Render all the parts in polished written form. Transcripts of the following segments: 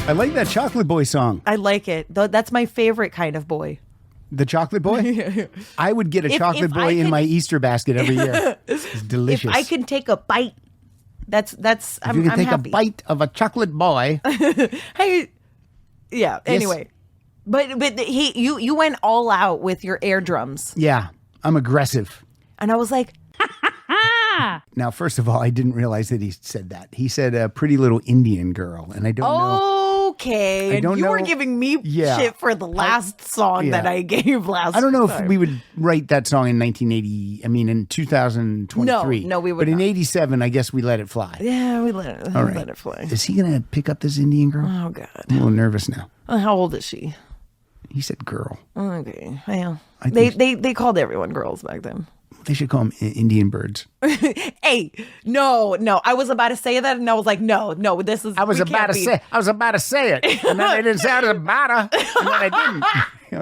I like that Chocolate Boy song. I like it. That's my favorite kind of boy. The Chocolate Boy? I would get a Chocolate Boy in my Easter basket every year. It's delicious. If I can take a bite, I'm happy. You can take a bite of a Chocolate Boy. Hey, yeah. Anyway, but you went all out with your air drums. Yeah, I'm aggressive. And I was like, Now, first of all, I didn't realize that he said that. He said a pretty little Indian girl, and I don't know. Okay, and you were giving me shit for the last song that I gave last. I don't know time. if we would write that song in 1980. I mean, in 2023. No, we would. But in not. '87, I guess we let it fly. Yeah, we let it. All right. Let it fly. Is he gonna pick up this Indian girl? Oh God, I'm a little nervous now. How old is she? He said girl. Okay, well, I they called everyone girls back then. They should call them Indian birds. Hey, no. I was about to say that, and I was like, no. This is. I was about to say it, and then I didn't say I was about to, and then I didn't.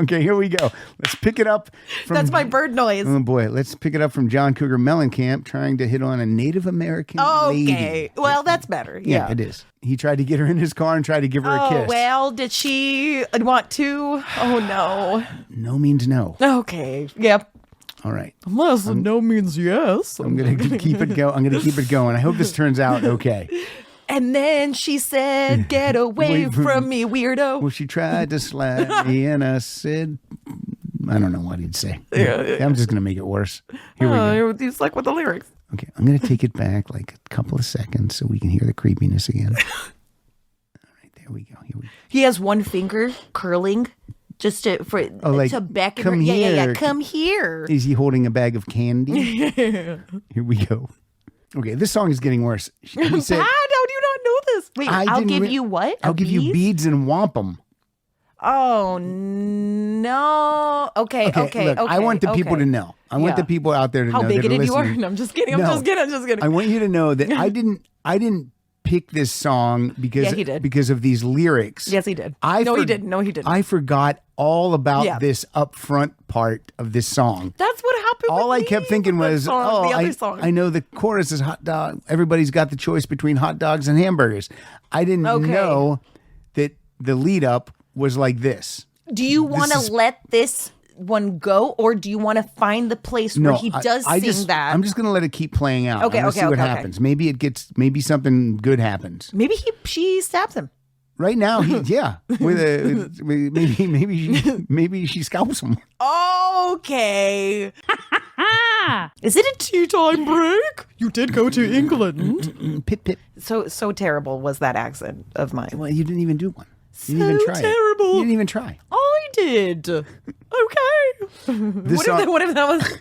Okay, here we go. Let's pick it up. That's my bird noise. Oh boy, let's pick it up from John Cougar Mellencamp trying to hit on a Native American lady. Okay, well, that's better. Yeah, it is. He tried to get her in his car and tried to give her a kiss. Well, did she want to? Oh no. No means no. Okay. Yep. All right. Unless no means yes. I'm gonna keep it going. I'm gonna keep it going. I hope this turns out okay. And then she said, "Get away from me, weirdo." Well, she tried to slap me, and I said, I don't know what he'd say. Yeah. I'm just gonna make it worse. Here we go. You suck with the lyrics. Okay, I'm gonna take it back like a couple of seconds so we can hear the creepiness again. All right, there we go. Here we go. He has one finger curling. Just to beckon her. Come here. Yeah. Come here. Is he holding a bag of candy? Here we go. Okay, this song is getting worse. He said, how do you not know this? Wait, I'll give you what? I'll give you beads and wampum. Oh no. Okay. Look, I want the people to know. I want the people out there to know. How bigoted you are. No, I'm just kidding. I'm just kidding. I want you to know that I didn't pick this song because of these lyrics. Yes, he did. He didn't. I forgot all about this upfront part of this song. That's what happened. All I kept thinking was, the other song. I know the chorus is hot dog. Everybody's got the choice between hot dogs and hamburgers. I didn't know that the lead up was like this. Do you want to let this one go, or do you want to find the place where he does sing that? I'm just going to let it keep playing out. Okay, see what happens. Maybe maybe something good happens. Maybe she stabs him. Right now, maybe she scalps him. Okay. Is it a tea time break? You did go to England. Pip pip. So terrible was that accent of mine. Well, you didn't even do one. You didn't even try terrible. You didn't even try. I did. Okay. What if that was?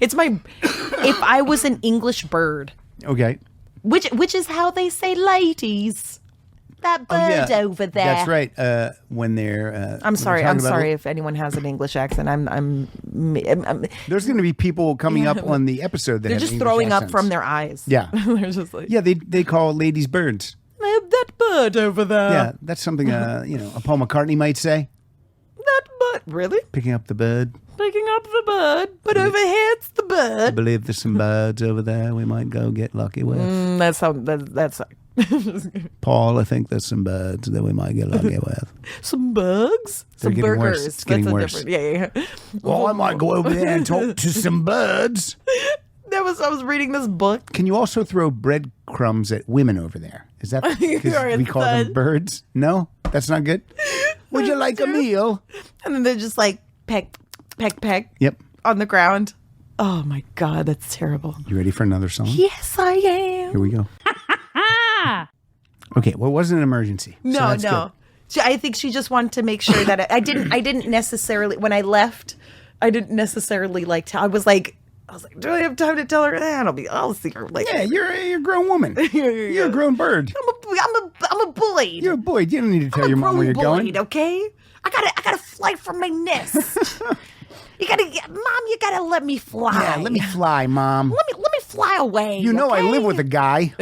It's my. If I was an English bird. Okay. Which is how they say ladies. That bird over there. That's right. When they're. I'm sorry if anyone has an English accent. I'm There's going to be people coming up on the episode that they're have just English throwing accents. up from their eyes. Yeah. They're just like. Yeah, they call ladies birds. That bird over there. Yeah, that's something a Paul McCartney might say. That bird, really? Picking up the bird. Picking up the bird, but over here it's the bird. I believe there's some birds over there we might go get lucky with. That's Paul, I think there's some birds that we might get lucky with. Some bugs? They're some getting burgers. worse. It's getting worse. Yeah. Well, I might go over there and talk to some birds. I was reading this book. Can you also throw breadcrumbs at women over there? Is that because we call them birds? No? That's not good? Would you like a meal? And then they're just like peck. Yep. On the ground. Oh my God, that's terrible. You ready for another song? Yes, I am. Here we go. Okay, well, it wasn't an emergency. No. Good. I think she just wanted to make sure that I didn't necessarily, when I left, I didn't necessarily I was like, do I have time to tell her that? I'll see her later. Yeah, you're a grown woman. You're a grown bird. I'm a boy. You're a boy. You don't need to tell your mom where you're going. Okay? I gotta fly from my nest. Mom, you gotta let me fly. Yeah, let me fly, Mom. Let me fly away. You know, okay? I live with a guy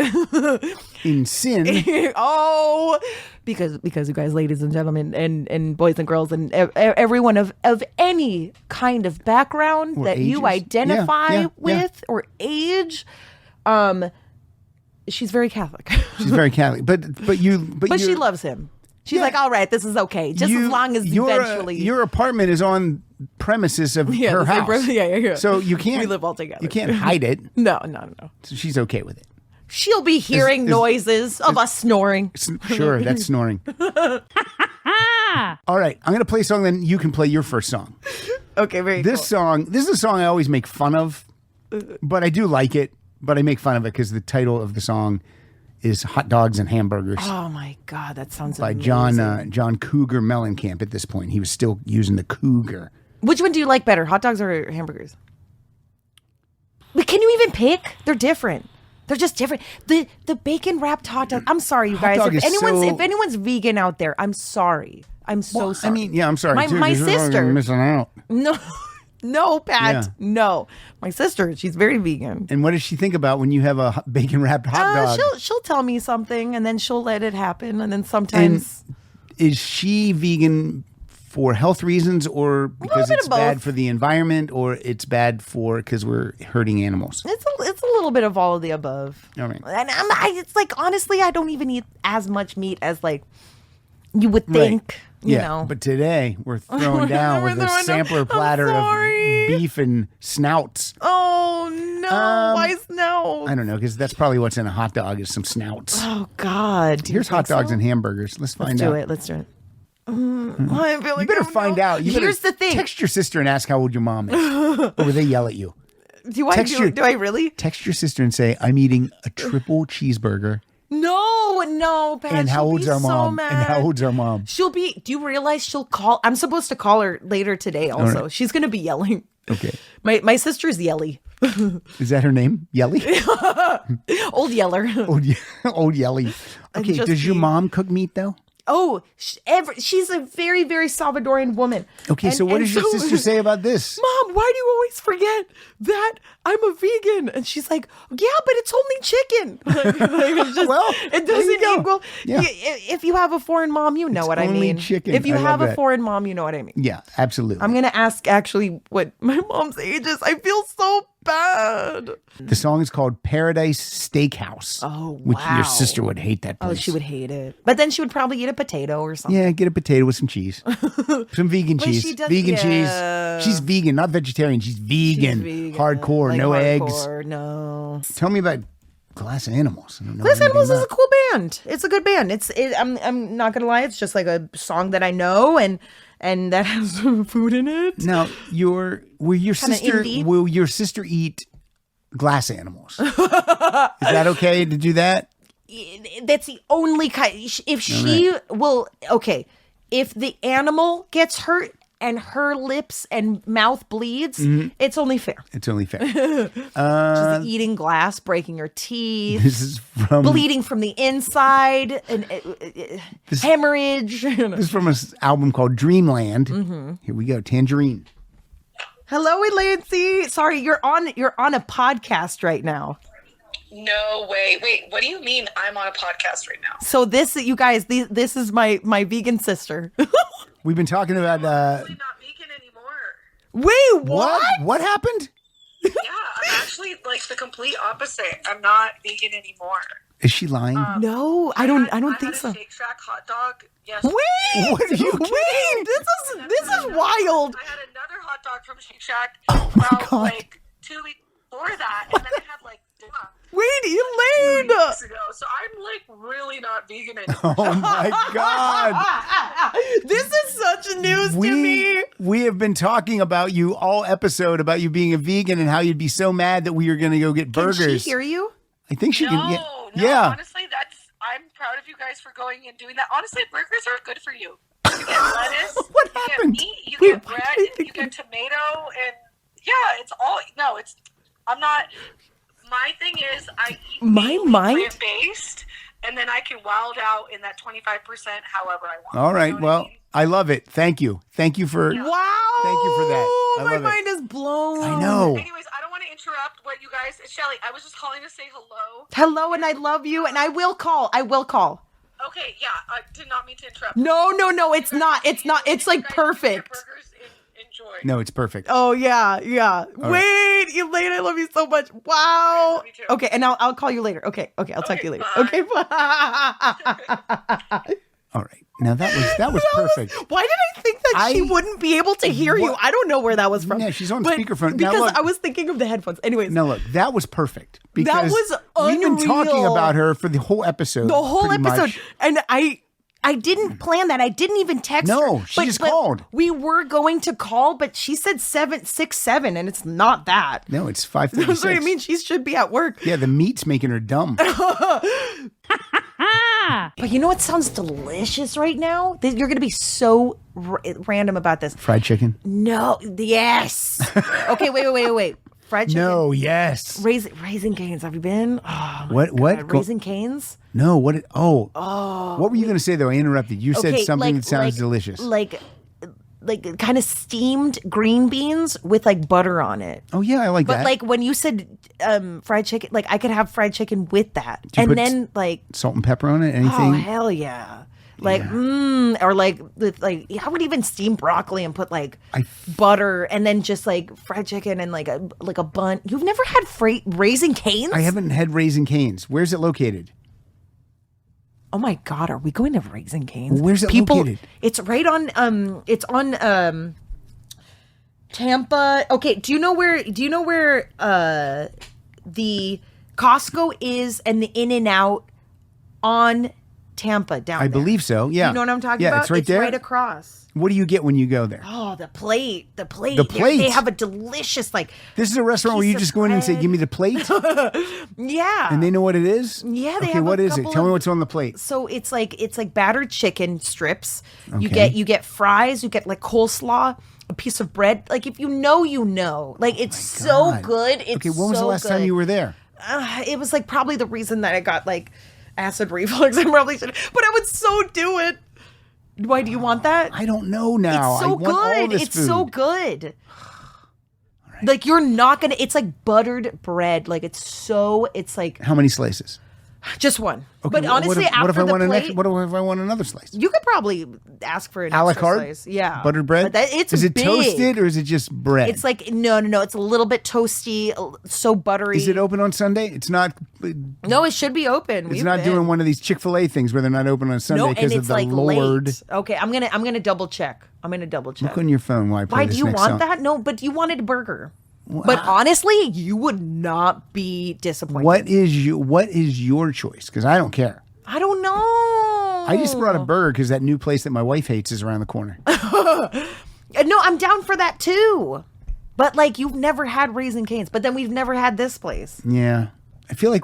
in sin. Oh, because you guys, ladies and gentlemen, and boys and girls, and everyone of any kind of background or that ages. you identify with or age, she's very Catholic. She's very Catholic, but she loves him. She's like, all right, this is okay. Just as long as eventually. Your apartment is on premises of her house. Yeah. So you can't. We live all together. You can't hide it. No. So she's okay with it. She'll be hearing noises of us snoring. Sure, that's snoring. All right, I'm going to play a song, then you can play your first song. Okay, very This is a song I always make fun of, but I do like it, but I make fun of it because the title of the song is Hot Dogs and Hamburgers. Oh my God, that sounds by amazing. John Cougar Mellencamp at this point. He was still using the Cougar. Which one do you like better, hot dogs or hamburgers? But can you even pick? They're different. They're just different. The bacon wrapped hot dog. I'm sorry, you guys. If anyone's vegan out there, I'm sorry. I'm so sorry. I mean, yeah, I'm sorry. My sister missing out. No, Pat. Yeah. No, my sister. She's very vegan. And what does she think about when you have a bacon wrapped hot dog? She'll tell me something, and then she'll let it happen, and then sometimes. And is she vegan for health reasons, or because it's bad for the environment, or it's bad because we're hurting animals? It's a little bit of all of the above. All right. And it's like, honestly, I don't even eat as much meat as like you would think. Right. You know. But today we're throwing down with a sampler platter of beef and snouts. Oh no! Why snouts? I don't know, because that's probably what's in a hot dog is some snouts. Oh God! Here's hot dogs and hamburgers. Let's find out. Let's do it. I feel like You better find out. Here's the thing. Text your sister and ask how old your mom is, or will they yell at you? Do I really? Text your sister and say, I'm eating a triple cheeseburger. No, Pat. And how she'll old's be our mom? So mad. And how old's our mom? She'll be. Do you realize she'll call? I'm supposed to call her later today. Also, right. She's gonna be yelling. Okay. My sister's Yelly. Is that her name? Yelly? Old Yeller. Old Yelly. Okay. Does your mom cook meat though? Oh, she's a very, very Salvadorian woman. Okay, so what does your sister say about this? Mom, why do you always forget that I'm a vegan? And she's like, yeah, but it's only chicken. It's just, Well, it doesn't equal. Yeah. If you have a foreign mom, you know what I only mean. chicken. If you I have love a that. foreign mom, you know what I mean. Yeah, absolutely. I'm going to ask actually what my mom's age is. I feel so bad. The song is called Paradise Steakhouse. Oh, Which wow. your sister would hate that place. Oh, she would hate it. But then she would probably eat a potato or something. Yeah, get a potato with some cheese. Some vegan cheese. she does- Vegan yeah. cheese. She's vegan, not vegetarian. She's vegan. Hardcore, Like no eggs. hardcore, No. Tell me about Glass Animals. I don't know Glass anything Animals is about a cool band. It's a good band. I'm not gonna lie. It's just like a song that I know and that has some food in it. Now, will your indie. sister eat Glass Animals? Is that okay to do that? That's the only kind. If she will, okay. If the animal gets hurt and her lips and mouth bleeds, it's only fair. It's only fair. She's eating glass, breaking her teeth. This is from bleeding from the inside, and hemorrhage. This is from an album called Dreamland. Here we go, Tangerine. Hello, Elancey. Sorry, you're on a podcast right now. No way. Wait, what do you mean I'm on a podcast right now? So this, you guys, this is my vegan sister. We've been talking about. I'm actually not vegan anymore. Wait, what? What happened? Yeah, I'm actually like the complete opposite. I'm not vegan anymore. Is she lying? No, I don't think so. I had a Shake Shack hot dog. Yes. Wait, What are you wait, this is wild. I had another hot dog from Shake Shack Oh my about God. like 2 weeks before that, and then I had like dinner Wait, 2 Elaine. weeks ago. So I'm like really not vegan anymore. Oh my God. This is such news to me. We have been talking about you all episode about you being a vegan and how you'd be so mad that we were going to go get Can burgers. she hear you? I think she No, can. no. Yeah. Honestly, I'm proud of you guys for going and doing that. Honestly, burgers are good for you. You get lettuce. What you happened? Get meat. You Wait, get why bread. did I think You get tomato, and yeah, it's all. No, it's. I'm not. My thing is, I eat My mind? plant based, and then I can wild out in that 25% however I want. All right. You know what I Well, mean? I love it. Thank you. Thank you for. Wow. Thank you for that. I My love it. mind is blown. I know. Anyways, I don't want to interrupt what you guys. Shelly, I was just calling to say hello. Hello, and I love you, and I will call. Okay, yeah, I did not mean to interrupt. No, it's not. It's not. It's You like guys eat your perfect. burgers, enjoy. No, it's perfect. Oh yeah. right. Wait, Elaine, I love you so much. Wow. love you too. Okay, and I'll call you later. Okay, I'll talk to you later. bye. Okay, bye. All right. Now that was perfect. Why did I think that she wouldn't be able to hear you? I don't know where that was from. Yeah, she's on speakerphone. Because now look, I was thinking of the headphones. Anyways. No, look, that was perfect. Because that was unreal. We've been talking about her for the whole episode. The whole episode. Much. And I didn't plan that. I didn't even text her. No, she just called. We were going to call, but she said 767, and it's not that. No, it's 5:36. That's what I mean. She should be at work. Yeah, the meat's making her dumb. But you know what sounds delicious right now? You're going to be so random about this. Fried chicken? No. Yes. Okay, wait. Fried chicken? No, yes. Raising Cane's. Have you been? Oh, what? Raising Cane's? No, what? What were you going to say, though? I interrupted. You said something that sounds delicious. Like kind of steamed green beans with like butter on it. Oh, yeah, I like that. But like when you said fried chicken, like I could have fried chicken with that. And then like salt and pepper on it? Anything? Oh, hell yeah. Like, or like, I would even steam broccoli and put like butter and then just like fried chicken and like a bun. You've never had Raising Cane's? I haven't had Raising Cane's. Where's it located? Oh my God, are we going to Raising Cane's? Well, where's it located? It's right on, Tampa. Okay, do you know where the Costco is and the In-N-Out on Tampa down there? I believe so, yeah. You know what I'm talking about? Yeah, it's right there. Right across. What do you get when you go there? Oh, the plate. The plate. They have a delicious This is a restaurant where you just go in and say, "Give me the plate." Yeah. And they know what it is. Yeah. They okay. have What is it? Tell me what's on the plate. So it's like battered chicken strips. Okay. You get fries. You get like coleslaw. A piece of bread. Like if you know, you know. Like it's so good. It's okay. When was the last time you were there? It was like probably the reason that I got like acid reflux. I probably should, but I would so do it. Why do you want that? I don't know now. It's so I want all this it's food. so good. Right. Like you're not gonna. It's like buttered bread. Like it's like. How many slices? Just one. Okay, But honestly, what if I want plate, what if I want another slice? You could probably ask for an a la extra carte slice. Yeah, buttered bread. But is it big. toasted or is it just bread? It's like no. It's a little bit toasty, so buttery. Is it open on Sunday? It's not. No, it should be open. It's not doing one of these Chick-fil-A things where they're not open on Sunday because of the like Lord. Late. Okay, I'm gonna double check. Look on your phone while I play Why this do you next want song. that? No, but you wanted a burger. Well, but honestly, you would not be disappointed. What is your choice? Because I don't care. I don't know. I just brought a burger because that new place that my wife hates is around the corner. No, I'm down for that too. But like, you've never had Raising Cane's, but then we've never had this place. Yeah, I feel like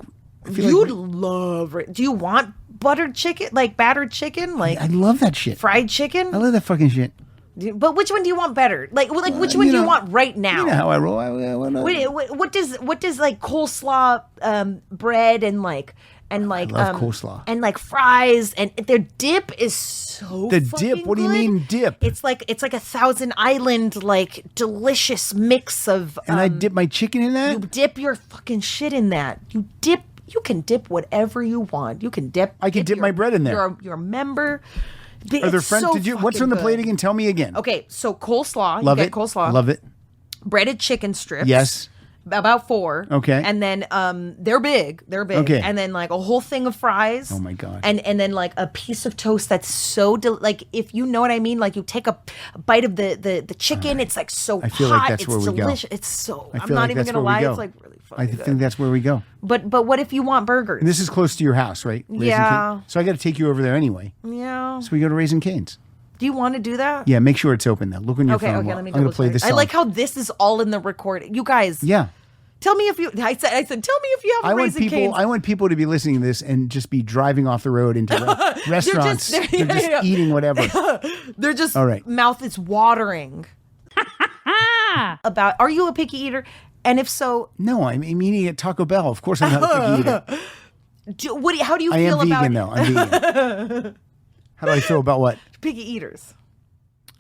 you'd love it. Do you want buttered chicken, like battered chicken, like I love that shit. Fried chicken? I love that fucking shit. But which one do you want better? Like which one do you want right now? You know how I roll. What does like coleslaw, bread and like. And like I love coleslaw. And like fries and their dip is so the dip. What do you mean dip? It's like a Thousand Island like delicious mix of. And I dip my chicken in that. You dip your fucking shit in that. You can dip whatever you want. You can dip. I can dip my bread in there. You're a member. Are there friends? So what's on the plate again? Tell me again. Okay, so coleslaw. Love you it. get coleslaw. Love it. Breaded chicken strips. Yes. About 4. Okay. And then they're big. Okay. And then like a whole thing of fries. Oh my God. And then like a piece of toast that's so like if you know what I mean, like you take a bite of the chicken, it's like so hot. I feel like that's it's where we delicious. go. It's so I I'm feel not like even that's gonna where we lie, go. it's like really fucking I good. think that's where we go. But what if you want burgers? And this is close to your house, right? Raising Yeah. Cane's. So I got to take you over there anyway. Yeah. So we go to Raising Cane's. Do you want to do that? Yeah, make sure it's open though. Look on your phone. Okay, let me I'm going to play check. this I song. like how this is all in the recording. You guys. Yeah. Tell me if you. I said. Tell me if you have a Raising Cane's. I want people to be listening to this and just be driving off the road into restaurants. They're just eating whatever. They're just. All right. Mouth is watering. Are you a picky eater? And if so, no, I'm eating at Taco Bell. Of course, I'm not a picky eater. how do you I feel am about vegan though. I'm vegan. How do I feel about what? picky eaters?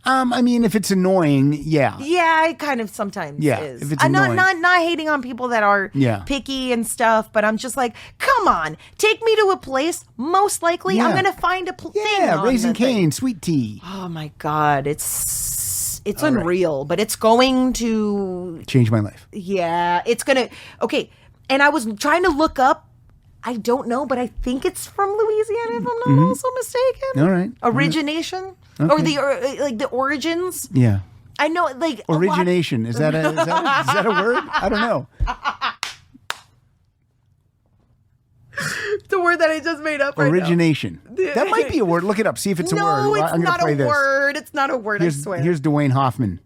I mean, if it's annoying, yeah. Yeah, it kind of sometimes is. If it's I'm annoying. not hating on people that are picky and stuff, but I'm just like, come on, take me to a place. Most likely, I'm gonna find a thing. Yeah, Raising Cane's, sweet tea. Oh my God, it's unreal, but it's going to change my life. Yeah, it's gonna. Okay, and I was trying to look up I don't know, but I think it's from Louisiana, if I'm not also mistaken. All right. Origination? Okay. Or the origins? Yeah. I know, like... Origination. Is that a word? I don't know. The word that I just made up Origination. That might be a word. Look it up. See if it's a word. No, it's I'm not play a this. word. It's not a word, I swear. Here's Dwayne Hoffman.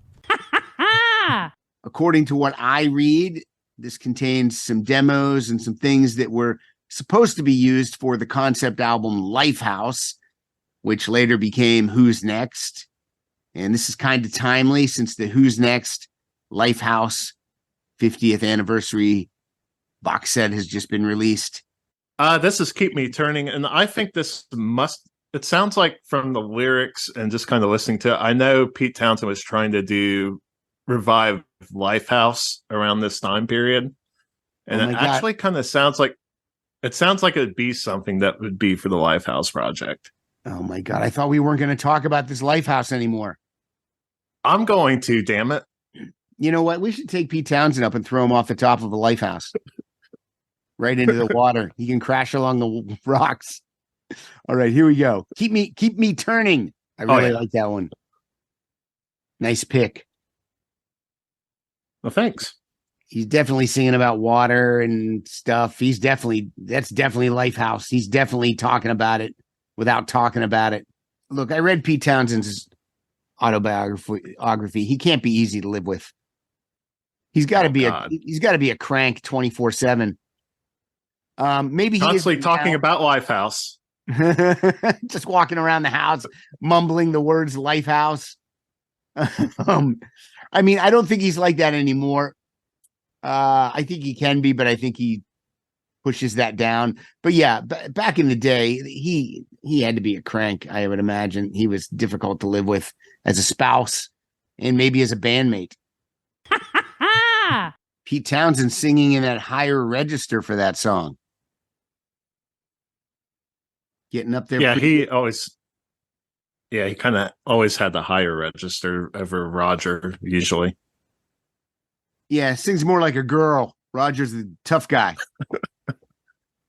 According to what I read, this contains some demos and some things that were supposed to be used for the concept album Lifehouse, which later became Who's Next. And this is kind of timely since the Who's Next Lifehouse 50th anniversary box set has just been released. This is Keep Me Turning, and I think it sounds like from the lyrics and just kind of listening to it, I know Pete Townsend was trying to revive Lifehouse around this time period. And it actually kind of sounds like it'd be something that would be for the Lifehouse project. Oh my God. I thought we weren't going to talk about this Lifehouse anymore. I'm going to, damn it. You know what? We should take Pete Townsend up and throw him off the top of a Lifehouse. Right into the water. He can crash along the rocks. All right, here we go. Keep me turning. I really like that one. Nice pick. Well, thanks. He's definitely singing about water and stuff. That's definitely Lifehouse. He's definitely talking about it without talking about it. Look, I read Pete Townsend's autobiography. He can't be easy to live with. He's got to be a crank 24/7. Maybe constantly talking about Lifehouse. Just walking around the house, mumbling the words Lifehouse. I mean, I don't think he's like that anymore. I think he can be, but I think he pushes that down. But yeah, back in the day, he had to be a crank. I would imagine he was difficult to live with as a spouse and maybe as a bandmate. Pete Townsend singing in that higher register for that song. Getting up there. Yeah, he kind of always had the higher register over Roger, usually. Yeah, sings more like a girl. Roger's the tough guy.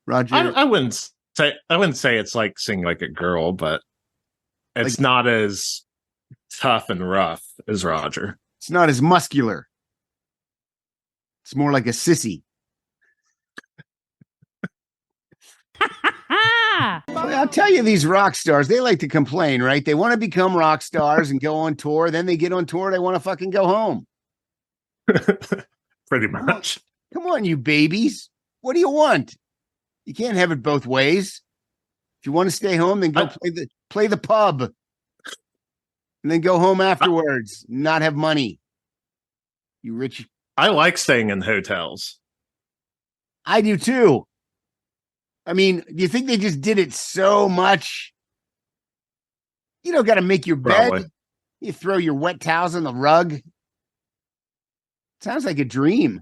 Roger. I wouldn't say it's like sing like a girl, but it's not as tough and rough as Roger. It's not as muscular. It's more like a sissy. I'll tell you, these rock stars, they like to complain, right? They want to become rock stars and go on tour. Then they get on tour. They want to fucking go home. Pretty much. Come on, you babies. What do you want? You can't have it both ways. If you want to stay home, then go play the pub. And then go home afterwards. Not have money. You rich. I like staying in hotels. I do too. I mean, do you think they just did it so much? You don't got to make your bed. Probably. You throw your wet towels on the rug. Sounds like a dream.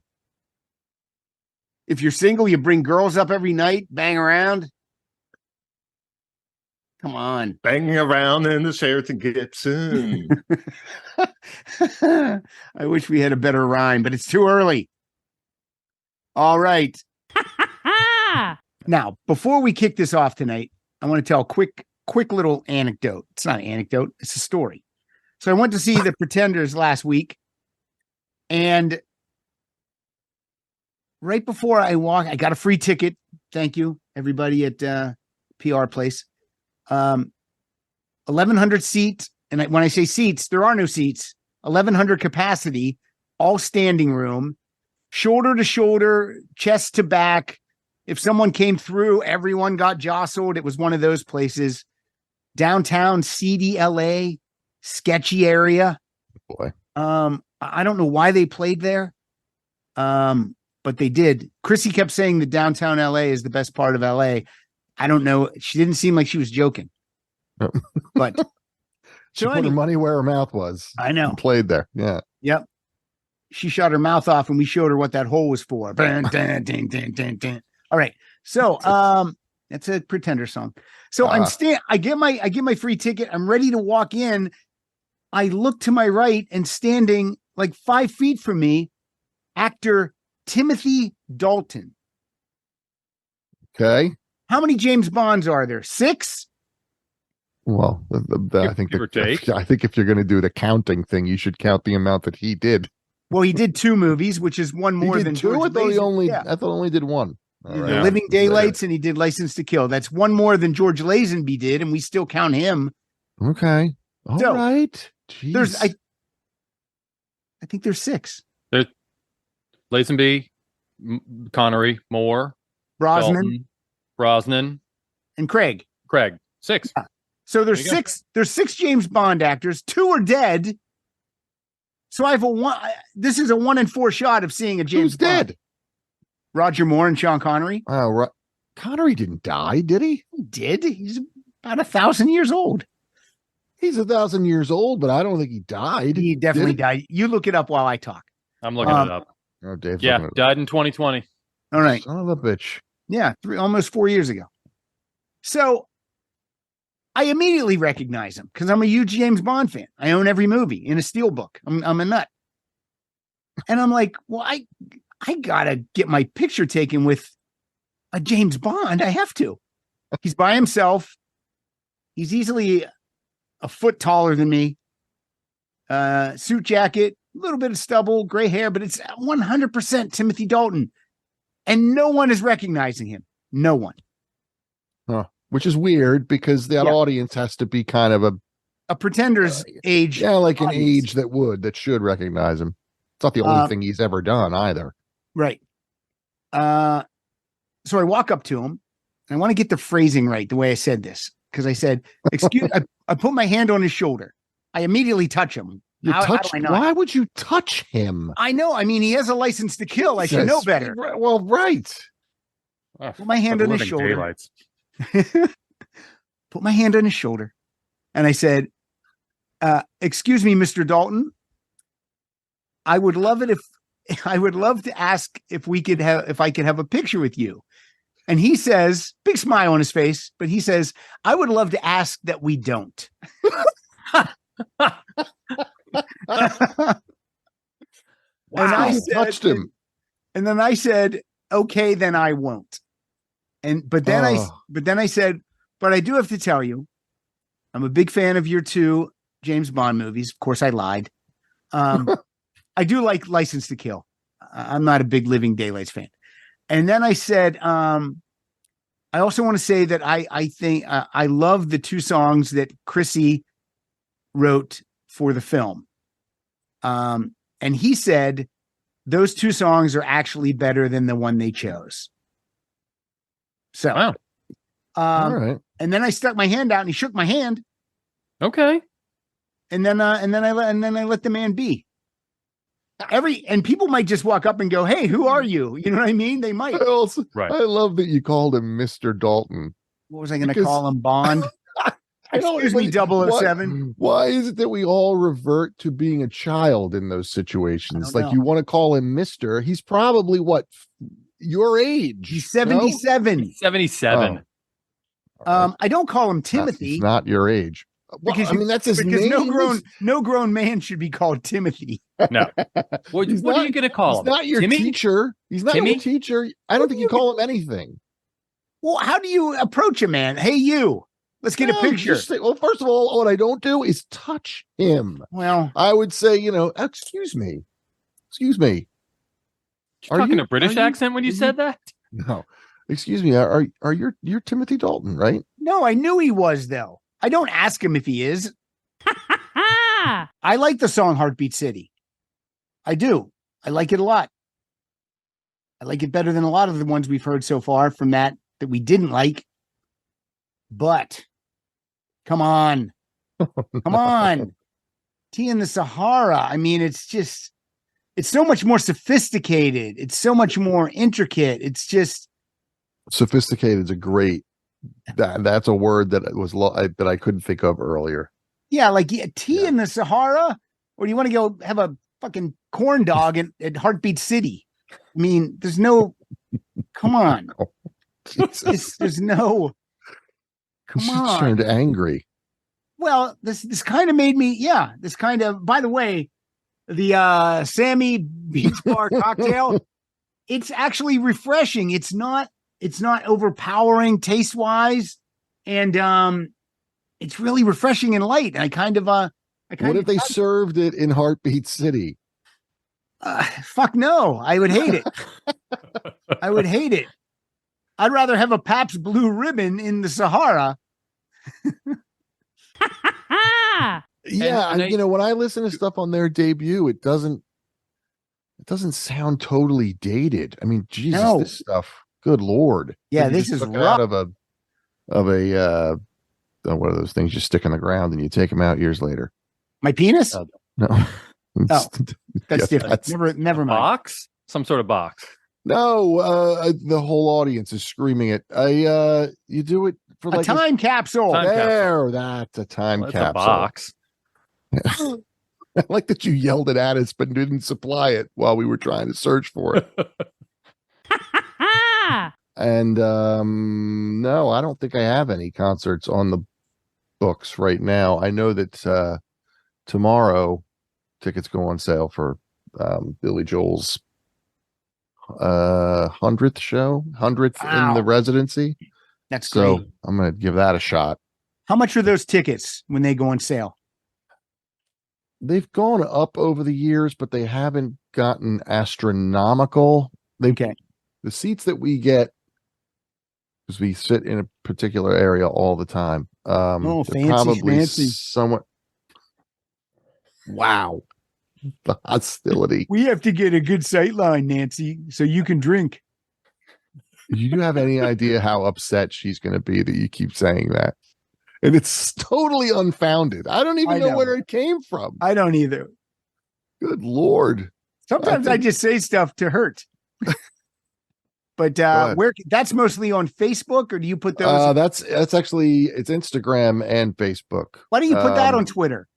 If you're single, you bring girls up every night, bang around. Come on. Banging around in the Sheraton Gibson. I wish we had a better rhyme, but it's too early. All right. Now, before we kick this off tonight, I want to tell a quick little anecdote. It's not an anecdote, it's a story. So I went to see the Pretenders last week, and right before I walk, I got a free ticket. Thank you, everybody at PR Place. 1,100 seats, and when I say seats, there are no seats. 1,100 capacity, all standing room, shoulder to shoulder, chest to back. If someone came through, everyone got jostled. It was one of those places. Downtown, seedy LA, sketchy area. Boy. I don't know why they played there. But they did. Chrissy kept saying that downtown LA is the best part of LA. I don't know. She didn't seem like she was joking. But she put her money where her mouth was. I know. Played there. Yeah. Yep. She shot her mouth off and we showed her what that hole was for. All right. So that's a Pretender song. So I get my free ticket. I'm ready to walk in. I look to my right, and standing like 5 feet from me, actor Timothy Dalton. Okay. How many James Bonds are there? 6? Well, I think Give or take. I think if you're going to do the counting thing, you should count the amount that he did. Well, he did 2 movies, which is one more He than did 2. George I thought he Lazenby. only. Yeah. I thought only did 1. All The right. Living Daylights, and he did License to Kill. That's one more than George Lazenby did, and we still count him. Okay. All right. So, there's Jeez. I think there's 6. Lazenby, Connery, Moore, Brosnan Dalton, Brosnan, and Craig. Craig. 6. So there's There you go. 6. There's 6 James Bond actors. 2 are dead. So I have a one. This is a 1 in 4 shot of seeing a James Who's Bond. dead? Roger Moore and Sean Connery. Oh, right. Connery didn't die, did he? He did. He's about 1,000 years old. He's 1,000 years old, but I don't think he died. He definitely Did died. You look it up while I talk. I'm looking it up. Oh, Dave's Yeah, looking at died in 2020. All right. Son of a bitch. Yeah, almost 4 years ago. So I immediately recognize him because I'm a huge James Bond fan. I own every movie in a steelbook. I'm a nut. And I'm like, well, I gotta get my picture taken with a James Bond. I have to. He's by himself. He's easily a foot taller than me. Suit jacket, a little bit of stubble, gray hair, but it's 100% Timothy Dalton. And no one is recognizing him. No one. Which is weird because that Yeah. audience has to be kind of A pretender's age. yeah, like an audience. age that should recognize him. It's not the only thing he's ever done either. Right. So I walk up to him. And I want to get the phrasing right, the way I said this. Because I said, excuse I put my hand on his shoulder. I immediately touch him. You How touch? do I not? Why would you touch him? I know. I mean, he has a license to kill. I should know better. Well, right. Put my hand on his Living shoulder. Daylights. Put my hand on his shoulder. And I said, excuse me, Mr. Dalton. I would love it I would love to ask if I could have a picture with you. And he says, big smile on his face, but he says, I would love to ask that we don't. And I You said, touched him. And then I said, okay, then I won't. But then I said, but I do have to tell you, I'm a big fan of your 2 James Bond movies. Of course, I lied. I do like License to Kill. I'm not a big Living Daylights fan. And then I said, I also want to say that I think I love the 2 songs that Chrissy wrote for the film. And he said those 2 songs are actually better than the one they chose. So, Wow. All right. and then I stuck my hand out and he shook my hand. Okay. And then I let the man be. And people might just walk up and go, "Hey, who are you?" You know what I mean? They might. Right. I love that you called him Mr. Dalton. What was I going to Because- call him? Bond? I don't Excuse me, what- 007. Why is it that we all revert to being a child in those situations? I don't Like know. you want to call him Mr. He's probably your age. He's no? 77. 77. I don't call him Not- Timothy he's not your age. Well, Because I mean, that's his because name. no grown man should be called Timothy. No. What He's are not- you going to call He's him? not your Timmy? teacher. He's not Timmy? your teacher. I don't think you call him anything. Well, how do you approach a man? Hey, you. Let's get No, a picture. just say- well, first of all, what I don't do is touch him. Well, I would say, excuse me. You Are talking you- a British are you- accent when you are said that? No, excuse me. Are you're Timothy Dalton, right? no, I knew he was, though. I don't ask him if he is. I like the song Heartbeat City. I do. I like it a lot. I like it better than a lot of the ones we've heard so far from that we didn't like. But come on. Come on. Tea in the Sahara. I mean, it's so much more sophisticated. It's so much more intricate. It's just, Sophisticated is a great. That's a word that that I couldn't think of earlier. yeah, like tea in the Sahara, or do you want to go have a fucking corn dog at Heartbeat City? I mean, there's no, come on. There's no, come She's on. turned angry. Well, this kind of made me, by the way, the, Sammy Beach Bar cocktail, it's actually refreshing. It's not It's not overpowering taste wise, and it's really refreshing and light. And I kind of What if they served it in Heartbeat City? fuck no, I would hate it. I would hate it. I'd rather have a Pabst Blue Ribbon in the Sahara. Yeah, And you know, when I listen to stuff on their debut, it doesn't sound totally dated. I mean, Jesus, No. this stuff. Good Lord. Yeah, Like, you this just is took it rough. out of a what are those things you stick in the ground and you take them out years later? My penis? No. Oh, that's Yeah, different. that's- Never mind. Box? Some sort of box. No, the whole audience is screaming it. You do it for A like time capsule. Time there. That's a time Well, that's a capsule. box. I like that you yelled it at us, but didn't supply it while we were trying to search for it. And no, I don't think I have any concerts on the books right now. I know that tomorrow tickets go on sale for Billy Joel's 100th show, 100th in the Wow. residency. That's So great. I'm gonna give that a shot. How much are those tickets when they go on sale? They've gone up over the years, but they haven't gotten astronomical. Okay. The seats that we get, because we sit in a particular area all the time. Oh, they're fancy probably schmancy. somewhat. Wow, the hostility. We have to get a good sight line, Nancy, so you can drink. Do you have any idea how upset she's going to be that you keep saying that? And it's totally unfounded. I don't even I know know. where it came from. I don't either. Good Lord. Sometimes I think- just say stuff to hurt. But ahead. where that's mostly on Facebook, or do you put those? That's actually it's Instagram and Facebook. Why do you put that on um, Twitter?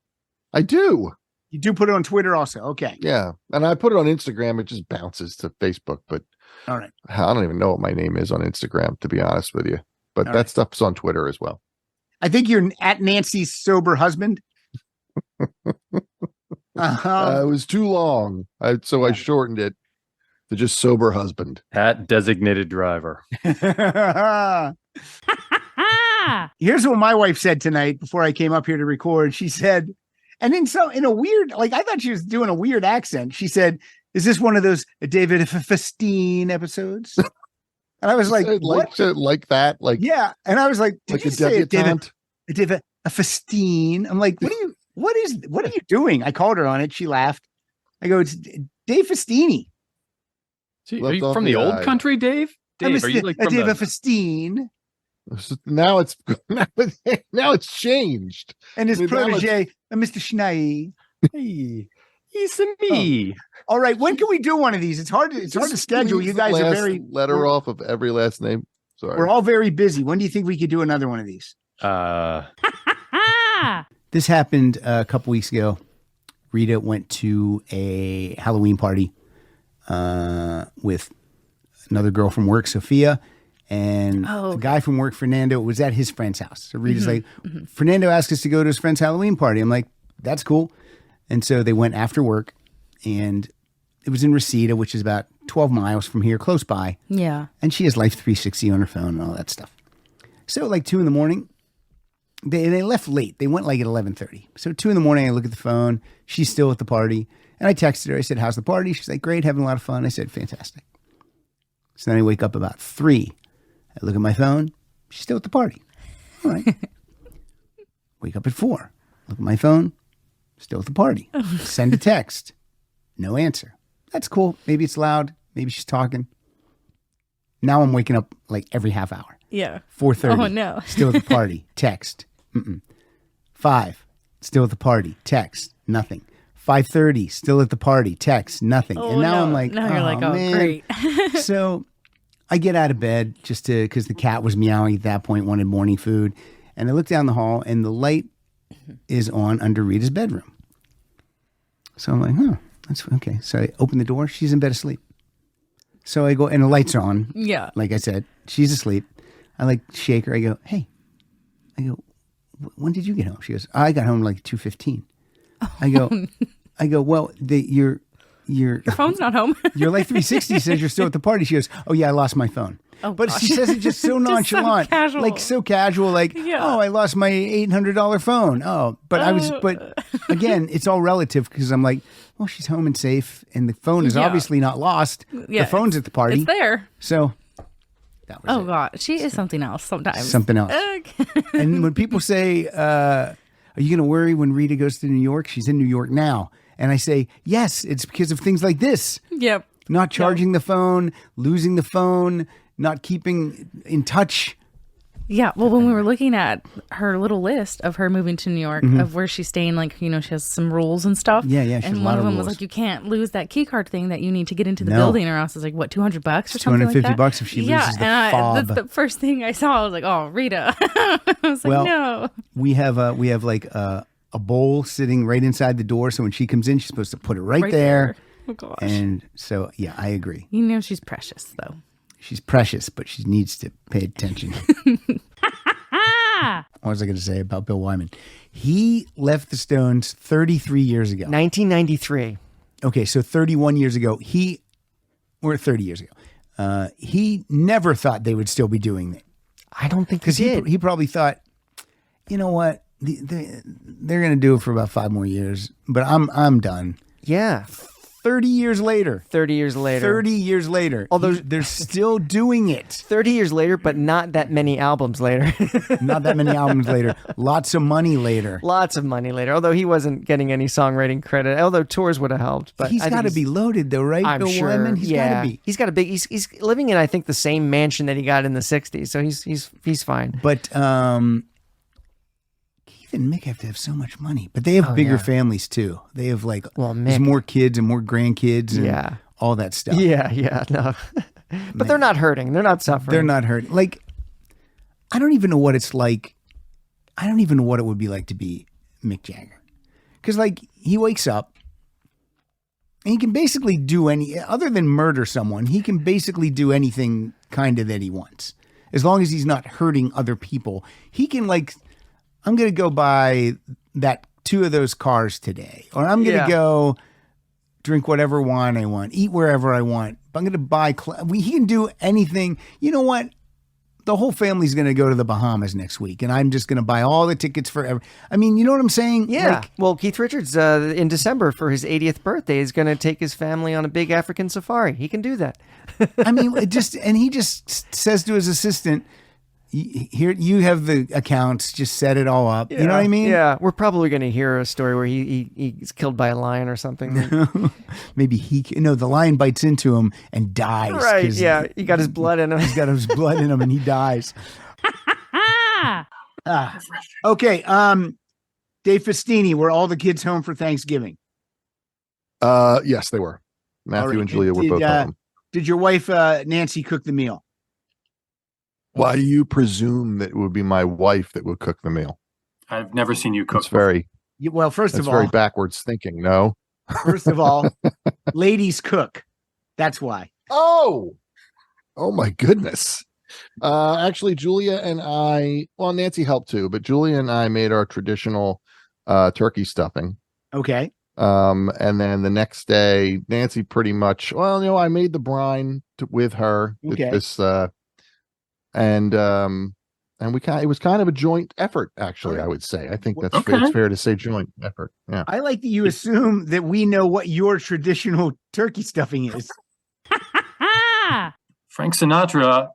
I do. You do put it on Twitter also. Okay. Yeah. And I put it on Instagram. It just bounces to Facebook, but All right. I don't even know what my name is on Instagram, to be honest with you. But All that right. stuff's on Twitter as well. I think you're at Nancy's sober husband. It was too long. So I shortened it to just sober husband. At designated driver. Here's what my wife said tonight before I came up here to record. She said, and in a weird, like I thought she was doing a weird accent. She said, "Is this one of those David Fastine episodes?" And I was like, "What?" Like that? Like, Yeah, and I was like, "Did like you a say a debutante? David Fastine?" I'm like, "What are you doing?" I called her on it. She laughed. I go, "It's Dave Fastini." Gee, are Left you off from the the old eye. country, Dave? Dave, are you like from David the... Fastine Now it's now it's changed. and his Now it's- protege, Mr. Schnee. Hey, it's me. All right, when can we do one of these? It's hard to Just schedule. leave You the guys are last very letter we're- off of every last name. Sorry. We're all very busy. When do you think we could do another one of these? This happened a couple weeks ago. Rita went to a Halloween party with another girl from work, Sophia, and Oh, a guy from work, Fernando, was at his friend's house. So Rita's like, Fernando asked us to go to his friend's Halloween party. I'm like, that's cool. And so they went after work, and it was in Reseda, which is about 12 miles from here, close by. Yeah. And she has Life 360 on her phone and all that stuff. So like 2 a.m, they left late. They went like at 11:30. So 2 a.m, I look at the phone. She's still at the party. And I texted her. I said, how's the party? She's like, great, having a lot of fun. I said, fantastic. So then I wake up about 3. I look at my phone. She's still at the party. All right. Wake up at 4. Look at my phone. Still at the party. Send a text. No answer. That's cool. Maybe it's loud. Maybe she's talking. Now I'm waking up like every half hour. Yeah. 4:30. Oh, no. Still at the party. Text. 5. Still at the party. Text. Nothing. 5:30. Still at the party. Text. Nothing. Oh, and now no. I'm like, now you're like, oh, man. great. So I get out of bed just to, because the cat was meowing at that point, wanted morning food. And I look down the hall and the light is on under Rita's bedroom. So I'm like, that's okay. So I open the door. She's in bed asleep. So I go, and the lights are on. Yeah. Like I said, she's asleep. I like shake her. I go, hey. I go, when did you get home? She goes, I got home like 2:15. I go, well, your Your phone's not home. your Life 360 says you're still at the party. She goes, oh yeah, I lost my phone. Oh, but gosh. she says it just so Just so nonchalant, casual. like so casual, like, Yeah. oh, I lost my $800 phone. Oh, but again, it's all relative because I'm like, well, she's home and safe, and the phone is Yeah. obviously not lost. Yeah, The phone's at the party. It's there. So that was Oh it. God, she is something else sometimes. Something else. And when people say, are you going to worry when Rita goes to New York? She's in New York now. And I say, yes, it's because of things like this. Yep. Not charging the phone, losing the phone, not keeping in touch. Yeah. Well, when we were looking at her little list of her moving to New York, of where she's staying, like, you know, she has some rules and stuff. Yeah, yeah, she has And a one lot of of them was rules. like, you can't lose that key card thing that you need to get into the No. building, or else it's like, what, $200 or something like that? $250 if she loses the fob. That's the first thing I saw. I was like, oh, Rita. I was like, Well, no. We have like a bowl sitting right inside the door. So when she comes in, she's supposed to put it right there. Oh gosh. And so, yeah, I agree. You know she's precious though. She's precious, but she needs to pay attention. Ah. What was I going to say about Bill Wyman? He left the Stones 33 years ago. 1993. Okay, so 31 years ago, or 30 years ago, he never thought they would still be doing it. I don't think Because he probably thought, you know what, they're going to do it for about 5 more years, but I'm done. Yeah. 30 years later. 30 years later. 30 years later. Although- they're still doing it. 30 years later, but not that many albums later. Not that many albums later. Lots of money later. Lots of money later. Although he wasn't getting any songwriting credit. Although tours would have helped. But He's I think got to be loaded though, right? I'm Bill sure. Wyman? He's yeah. got to be. He's got a big. He's living in, I think, the same mansion that he got in the '60s. So he's fine. But Keith and Mick have to have so much money. But they have bigger yeah. families too. They have like Well, there's Mick- more kids and more grandkids and Yeah. all that stuff. Yeah. No. But they're not hurting. They're not suffering. They're not hurt. Like, I don't even know what it's like. I don't even know what it would be like to be Mick Jagger. Because, like, he wakes up and he can basically do other than murder someone, he can basically do anything kind of that he wants. As long as he's not hurting other people. He can, like, I'm going to go buy 2 of those cars today. Or I'm going to Yeah. go drink whatever wine I want, eat wherever I want. I'm going to buy, he can do anything. You know what? The whole family's going to go to the Bahamas next week, and I'm just going to buy all the tickets forever. I mean, you know what I'm saying? Yeah. Like, Well, Keith Richards in December for his 80th birthday is going to take his family on a big African safari. He can do that. I mean, he just says to his assistant, here, you have the accounts, just set it all up. You know what I mean? Yeah. We're probably going to hear a story where he's killed by a lion or something. Maybe the lion bites into him and dies. Right. 'cause Yeah. He got his blood in him. He's got his blood in him and he dies. Okay. Dave Festini, were all the kids home for Thanksgiving? Yes, they were. Matthew All right. and Julia were Did, both home. Did your wife, Nancy, cook the meal? Why do you presume that it would be my wife that would cook the meal? I've never seen you cook. That's very Well, first that's of all, very backwards thinking. No. First of all, ladies cook. That's why. Oh my goodness. Actually, Julia and Nancy helped too, but Julia and I made our traditional turkey stuffing. Okay. And then the next day, Nancy pretty much, I made the brine with her. Okay. And it was kind of a joint effort, actually, I would say. I think it's fair to say joint effort. Yeah. I like that you assume that we know what your traditional turkey stuffing is. Frank Sinatra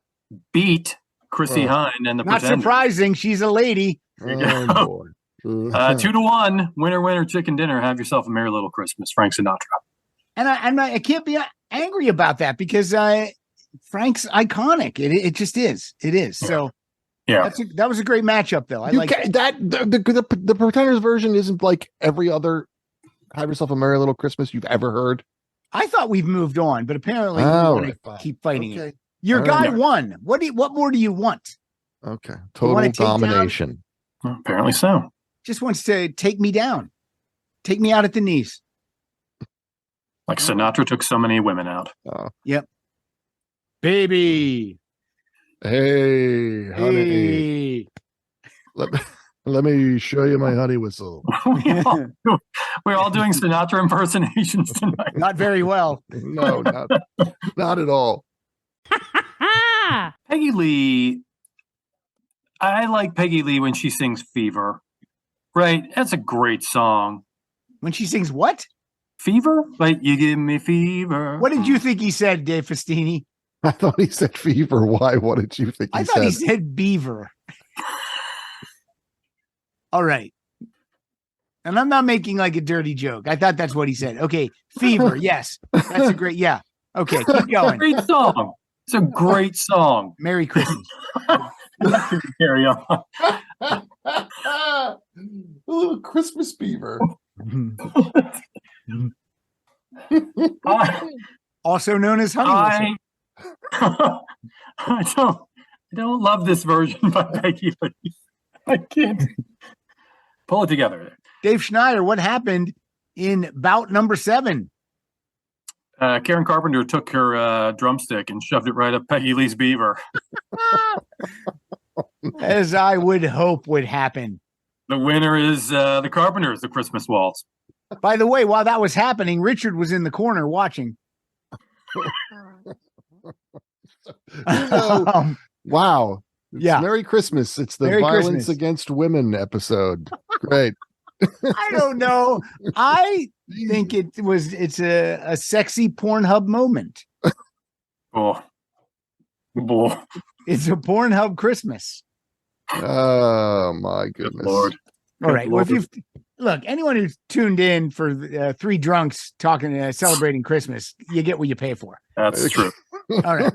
beat Chrissy Oh. Hine and the Not Pretenders. surprising. She's a lady. you Oh, boy. boy. 2-1, winner, chicken dinner. Have yourself a merry little Christmas, Frank Sinatra. And I can't be angry about that because Frank's iconic. It just is. It is. So Yeah. that was a great matchup, though. I like that. The Pretenders version isn't like every other "Have Yourself a Merry Little Christmas" you've ever heard. I thought we've moved on, but apparently we All want right, to fine. keep fighting Okay. it. Your All guy right. won. What more do you want? Okay, wanna total take down- domination. Well, apparently so. Just wants to take me down, take me out at the knees. Like Sinatra took so many women out. Yep. Baby. Hey, honey, Hey. let me show you my honey whistle. We're all doing Sinatra impersonations tonight. Not very well. No, not at all. Yeah. Peggy Lee. I like Peggy Lee when she sings Fever. Right? That's a great song. When she sings what? Fever? Like, you give me fever. What did you think he said, Dave Festini? I thought he said fever. Why? What did you think I thought he said beaver. All right. And I'm not making like a dirty joke. I thought that's what he said. Okay. Fever. Yes. That's a great. Yeah. Okay. Keep going. Great song. It's a great song. Merry Christmas. Carry on. A little Christmas beaver. Also known as honey whistle. I don't love this version by Peggy Lee. I can't pull it together. Dave Schneider, what happened in bout number 7? Karen Carpenter took her drumstick and shoved it right up Peggy Lee's beaver. As I would hope would happen. The winner is the Carpenters, the Christmas Waltz. By the way, while that was happening, Richard was in the corner watching. Wow. It's Yeah. Merry Christmas. It's the Merry Violence Christmas. Against Women episode. Great. I don't know. I think it's a sexy Pornhub moment. Oh. It's a Pornhub Christmas. Oh my goodness. Lord. All right. Well, if you've look, anyone who's tuned in for 3 drunks talking, celebrating Christmas, you get what you pay for. That's true. All right.